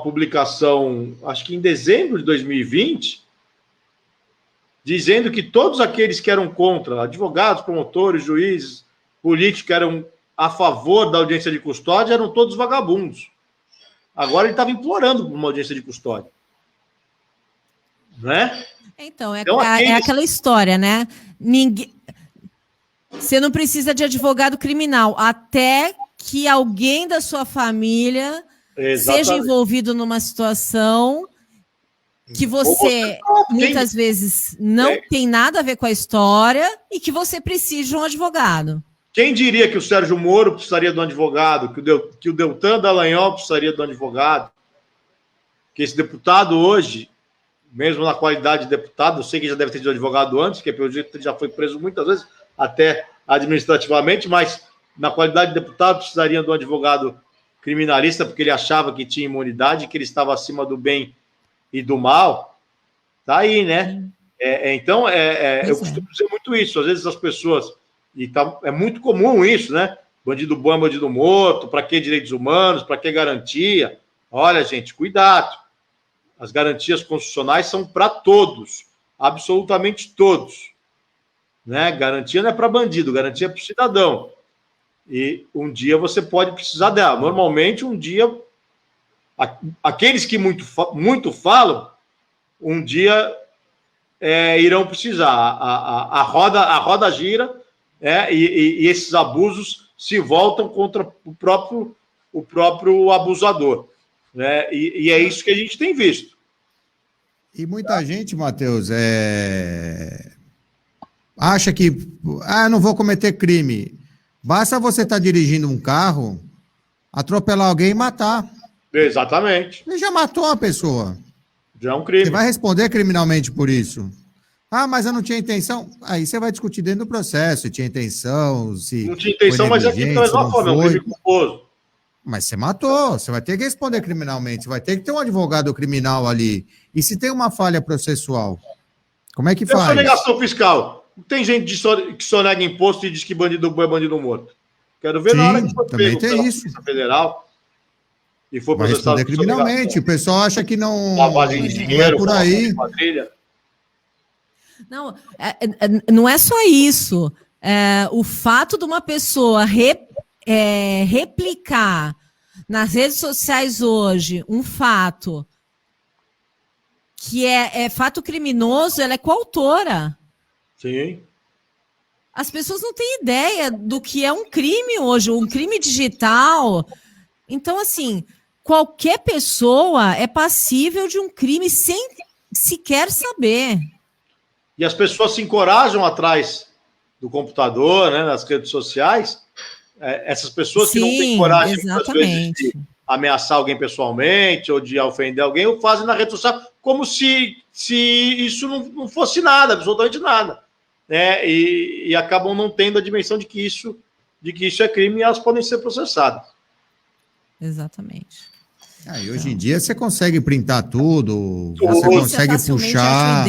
publicação, acho que em dezembro de 2020, dizendo que todos aqueles que eram contra, advogados, promotores, juízes, políticos que eram a favor da audiência de custódia, eram todos vagabundos. Agora ele estava implorando por uma audiência de custódia. Né? Então, é aquela história, né? Você não precisa de advogado criminal, até que alguém da sua família seja envolvido numa situação que você muitas vezes não tem nada a ver com a história e que você precisa de um advogado. Quem diria que o Sérgio Moro precisaria de um advogado, que o Deltan Dallagnol precisaria de um advogado, que esse deputado hoje, mesmo na qualidade de deputado, eu sei que já deve ter sido advogado antes, que pelo jeito já foi preso muitas vezes, até administrativamente, mas na qualidade de deputado precisaria de um advogado criminalista, porque ele achava que tinha imunidade, que ele estava acima do bem e do mal. Tá aí, né? Então, eu costumo dizer muito isso. Às vezes as pessoas... é muito comum isso, né? Bandido bom é bandido morto, para que direitos humanos, para que garantia? Olha, gente, cuidado. As garantias constitucionais são para todos, absolutamente todos. Né? Garantia não é para bandido, garantia é para o cidadão. E um dia você pode precisar dela. Normalmente, um dia, aqueles que muito falam, um dia irão precisar. A roda gira, e esses abusos se voltam contra o próprio abusador. Né? E é isso que a gente tem visto. E muita gente, Matheus, acha que não vou cometer crime. Basta você estar dirigindo um carro, atropelar alguém e matar. Exatamente. Ele já matou uma pessoa. Já é um crime. Você vai responder criminalmente por isso. Mas eu não tinha intenção. Aí você vai discutir dentro do processo se tinha intenção, se não tinha intenção, mas é da mesma forma, é um crime culposo. Mas você matou, você vai ter que responder criminalmente, você vai ter que ter um advogado criminal ali. E se tem uma falha processual, como é que faz? Sonegação fiscal. Tem gente que sonega imposto e diz que bandido bom é bandido morto. Quero ver. Sim, na hora que for também tem isso. Federal e for vai responder criminalmente. O pessoal acha que não, lavagem de dinheiro, por aí. Não, não é só isso. O fato de uma pessoa replicar nas redes sociais hoje um fato que é fato criminoso, ela é coautora. Sim. As pessoas não têm ideia do que é um crime hoje, um crime digital. Então, assim, qualquer pessoa é passível de um crime sem sequer saber. E as pessoas se encorajam atrás do computador, né, nas redes sociais. Essas pessoas que não têm coragem, muitas vezes, de ameaçar alguém pessoalmente ou de ofender alguém, o fazem na rede social como se isso não fosse nada, absolutamente nada. Né? E acabam não tendo a dimensão de que isso é crime e elas podem ser processadas. Exatamente. E hoje em dia você consegue printar tudo, você consegue puxar.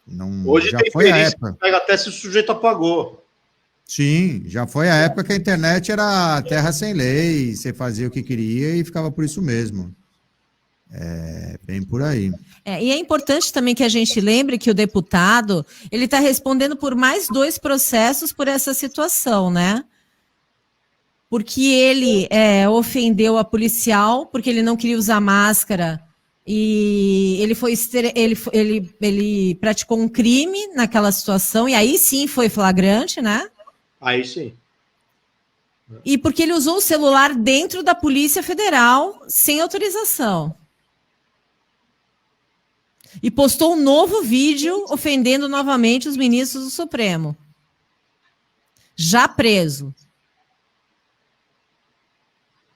Não, Hoje já tem foi a perícia época. que pega até se o sujeito apagou. Sim, já foi a época que a internet era terra sem lei, você fazia o que queria e ficava por isso mesmo. É bem por aí. E é importante também que a gente lembre que o deputado, ele está respondendo por mais 2 processos por essa situação, né? Porque ele ofendeu a policial, porque ele não queria usar máscara e ele praticou um crime naquela situação, e aí sim foi flagrante, né? Aí sim. E porque ele usou o celular dentro da Polícia Federal sem autorização. E postou um novo vídeo ofendendo novamente os ministros do Supremo. Já preso.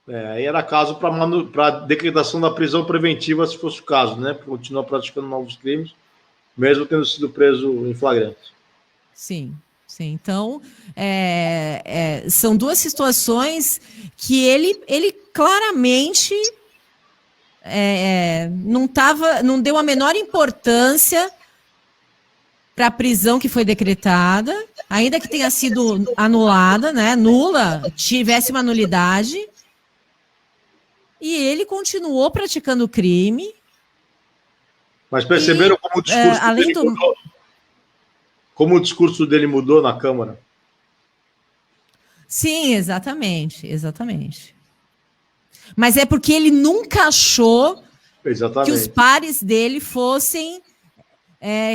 Aí era caso para decretação da prisão preventiva, se fosse o caso, né? Continua praticando novos crimes, mesmo tendo sido preso em flagrante. Sim, sim. Então, são 2 situações que ele claramente não deu a menor importância para a prisão que foi decretada, ainda que tenha sido anulada, né? Nula, tivesse uma nulidade. E ele continuou praticando o crime. Mas perceberam como o discurso além dele mudou? Como o discurso dele mudou na Câmara? Sim, exatamente, exatamente. Mas é porque ele nunca achou que os pares dele fossem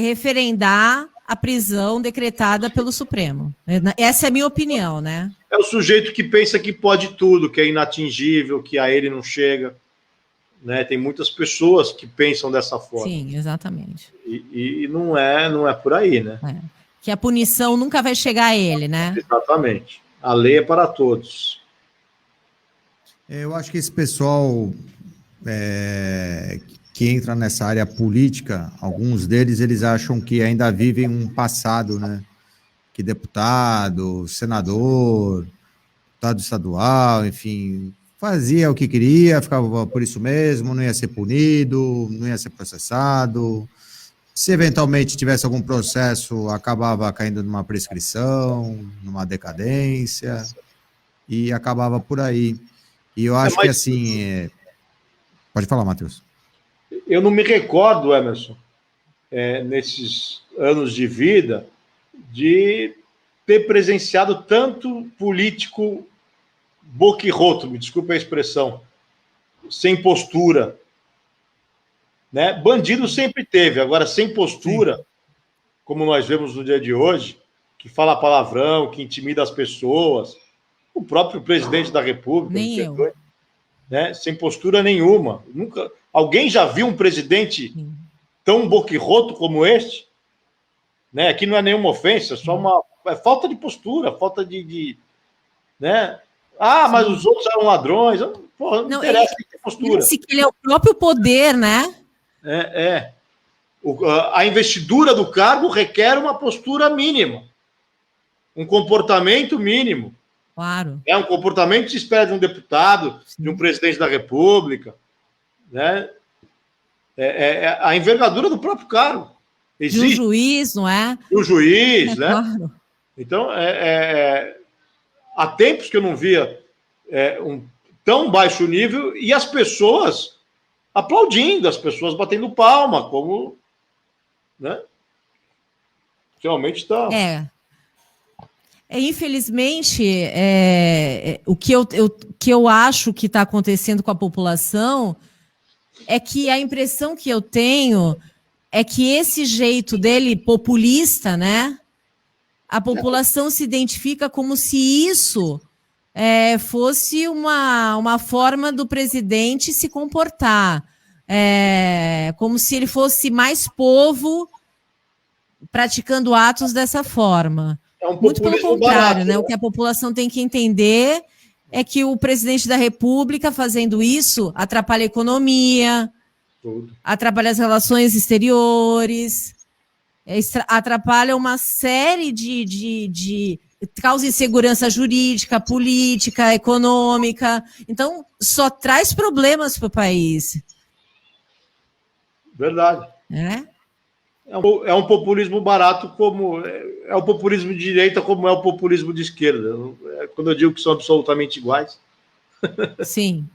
referendar a prisão decretada pelo Supremo. Essa é a minha opinião, né? É o sujeito que pensa que pode tudo, que é inatingível, que a ele não chega. Né? Tem muitas pessoas que pensam dessa forma. Sim, exatamente. E não é por aí, né? Que a punição nunca vai chegar a ele, né? Exatamente. A lei é para todos. Eu acho que esse pessoal que entra nessa área política, alguns deles, eles acham que ainda vivem um passado, né? Que deputado, senador, deputado estadual, enfim, fazia o que queria, ficava por isso mesmo, não ia ser punido, não ia ser processado. Se eventualmente tivesse algum processo, acabava caindo numa prescrição, numa decadência, e acabava por aí. E eu acho que assim... Pode falar, Matheus. Eu não me recordo, Emerson, nesses anos de vida, de ter presenciado tanto político boquirroto, me desculpe a expressão, sem postura. Né? Bandido sempre teve, agora sem postura, sim, como nós vemos no dia de hoje, que fala palavrão, que intimida as pessoas, o próprio presidente da República, nem eu. Né? Sem postura nenhuma. Nunca... Alguém já viu um presidente tão boquirroto como este? Né? Aqui não é nenhuma ofensa, é só uma falta de postura, falta de né? Ah, mas os outros eram ladrões. Porra, não interessa ter postura. Ele é o próprio poder, né? A investidura do cargo requer uma postura mínima, um comportamento mínimo. Claro. É um comportamento que se espera de um deputado, sim, de um presidente da República, né? A envergadura do próprio cargo. Existe. De um juiz, não é? De um juiz, né? Claro. Então, há tempos que eu não via um tão baixo nível e as pessoas aplaudindo, as pessoas batendo palma, como, né? Realmente está... Infelizmente, o que eu acho que está acontecendo com a população é que a impressão que eu tenho é que esse jeito dele, populista, né? A população se identifica como se isso fosse uma forma do presidente se comportar. Como se ele fosse mais povo praticando atos dessa forma. Muito pelo contrário, barato, né? O que a população tem que entender é que o presidente da República fazendo isso atrapalha a economia, atrapalha as relações exteriores, atrapalha uma série de causa insegurança jurídica, política, econômica. Então, só traz problemas para o país. Verdade. É um populismo barato, como é o populismo de direita, como é o populismo de esquerda. Quando eu digo que são absolutamente iguais. Sim.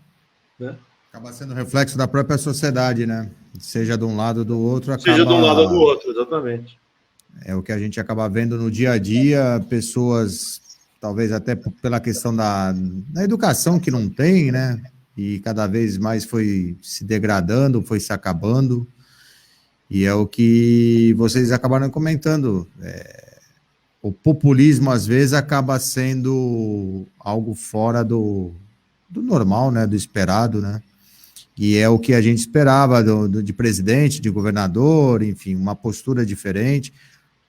Né? Acaba sendo reflexo da própria sociedade, né? Seja de um lado ou do outro, acaba... Seja de um lado ou do outro, exatamente. É o que a gente acaba vendo no dia a dia, pessoas, talvez até pela questão da educação que não tem, né? E cada vez mais foi se degradando, foi se acabando. E é o que vocês acabaram comentando. O populismo, às vezes, acaba sendo algo fora do normal, né? Do esperado, né? E é o que a gente esperava de presidente, de governador, enfim, uma postura diferente,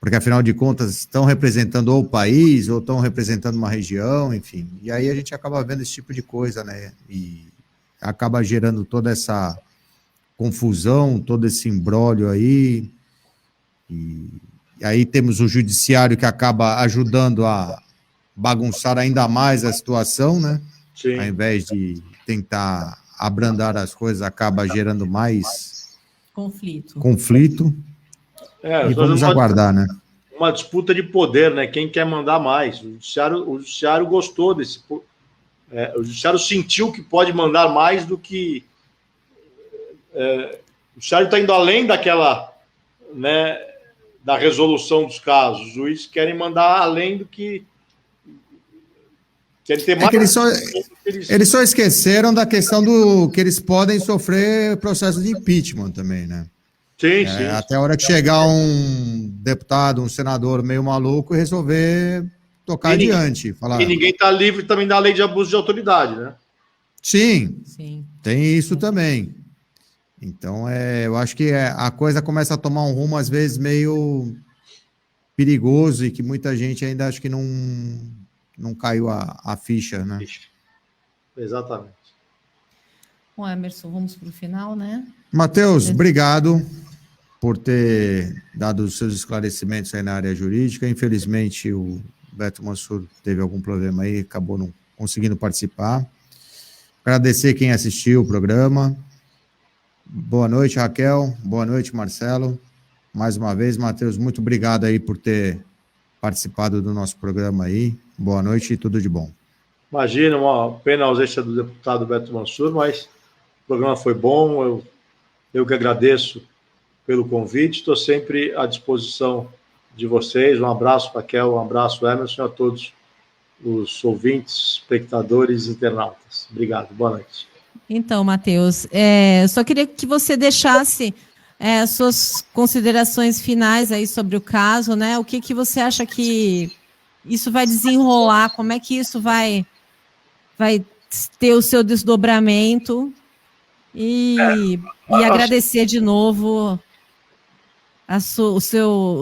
porque, afinal de contas, estão representando ou o país, ou estão representando uma região, enfim. E aí a gente acaba vendo esse tipo de coisa, né? E acaba gerando toda essa confusão, todo esse imbróglio aí. E aí temos o judiciário que acaba ajudando a bagunçar ainda mais a situação, né? Sim. Ao invés de tentar abrandar as coisas, acaba gerando mais conflito. E vamos aguardar, né? Uma disputa de poder, né? Quem quer mandar mais? O judiciário gostou desse... o judiciário sentiu que pode mandar mais do que... o judiciário está indo além daquela... né, da resolução dos casos. Os juízes querem mandar além do que... Querem ter mais... que eles só esqueceram da questão do que eles podem sofrer processo de impeachment também, né? Sim, sim. Até a hora que chegar um deputado, um senador meio maluco e resolver tocar adiante. Falar... E ninguém está livre também da lei de abuso de autoridade, né? Sim. Tem isso também. Então, eu acho que a coisa começa a tomar um rumo, às vezes, meio perigoso e que muita gente ainda acho que não caiu a ficha, né? Exatamente. Bom, Emerson, vamos para o final, né? Matheus, obrigado por ter dado os seus esclarecimentos aí na área jurídica. Infelizmente, o Beto Mansur teve algum problema aí, acabou não conseguindo participar. Agradecer quem assistiu o programa. Boa noite, Raquel. Boa noite, Marcelo. Mais uma vez, Matheus, muito obrigado aí por ter participado do nosso programa aí. Boa noite e tudo de bom. Imagina, uma pena a ausência do deputado Beto Mansur, mas o programa foi bom. Eu que agradeço pelo convite. Estou sempre à disposição de vocês. Um abraço, Raquel. Um abraço, Emerson, a todos os ouvintes, espectadores e internautas. Obrigado. Boa noite. Então, Matheus, eu só queria que você deixasse suas considerações finais aí sobre o caso, né? O que você acha que isso vai desenrolar? Como é que isso vai ter o seu desdobramento? E agradecer de novo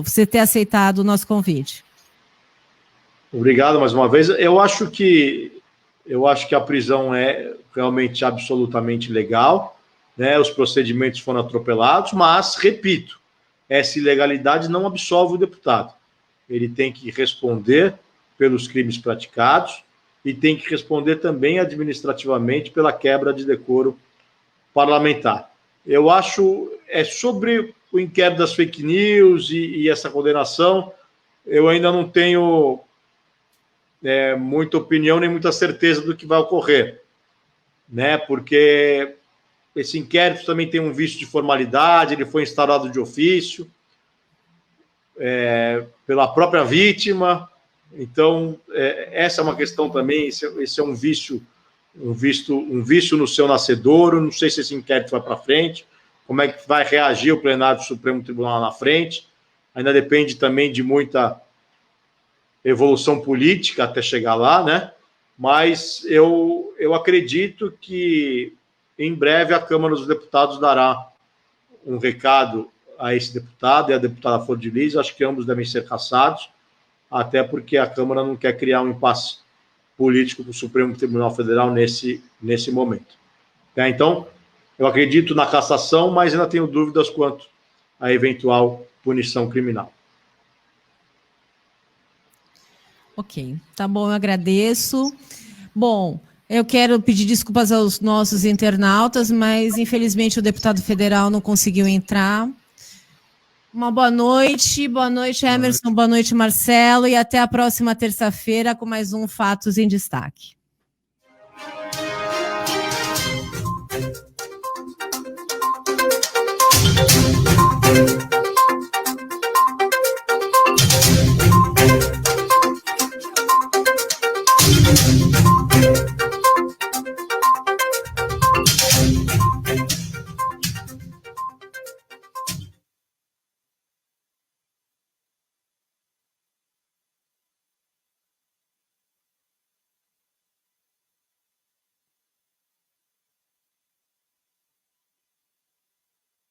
você ter aceitado o nosso convite. Obrigado mais uma vez. Eu acho que a prisão é realmente absolutamente legal, né? Os procedimentos foram atropelados, mas, repito, essa ilegalidade não absolve o deputado. Ele tem que responder pelos crimes praticados e tem que responder também administrativamente pela quebra de decoro parlamentar. Eu acho, sobre o inquérito das fake news e essa condenação, eu ainda não tenho muita opinião nem muita certeza do que vai ocorrer, né? Porque esse inquérito também tem um vício de formalidade, ele foi instaurado de ofício pela própria vítima. Então, essa é uma questão também, esse é um vício no seu nascedouro. Não sei se esse inquérito vai para frente, como é que vai reagir o plenário do Supremo Tribunal lá na frente. Ainda depende também de muita evolução política até chegar lá, né? Mas eu acredito que em breve a Câmara dos Deputados dará um recado a esse deputado e a deputada Flor de Lis. Acho que ambos devem ser cassados, até porque a Câmara não quer criar um impasse político para o Supremo Tribunal Federal nesse momento. Então, eu acredito na cassação, mas ainda tenho dúvidas quanto à eventual punição criminal. Ok, tá bom, eu agradeço. Bom, eu quero pedir desculpas aos nossos internautas, mas infelizmente o deputado federal não conseguiu entrar. Uma boa noite Emerson, boa noite Marcelo, e até a próxima terça-feira com mais um Fatos em Destaque.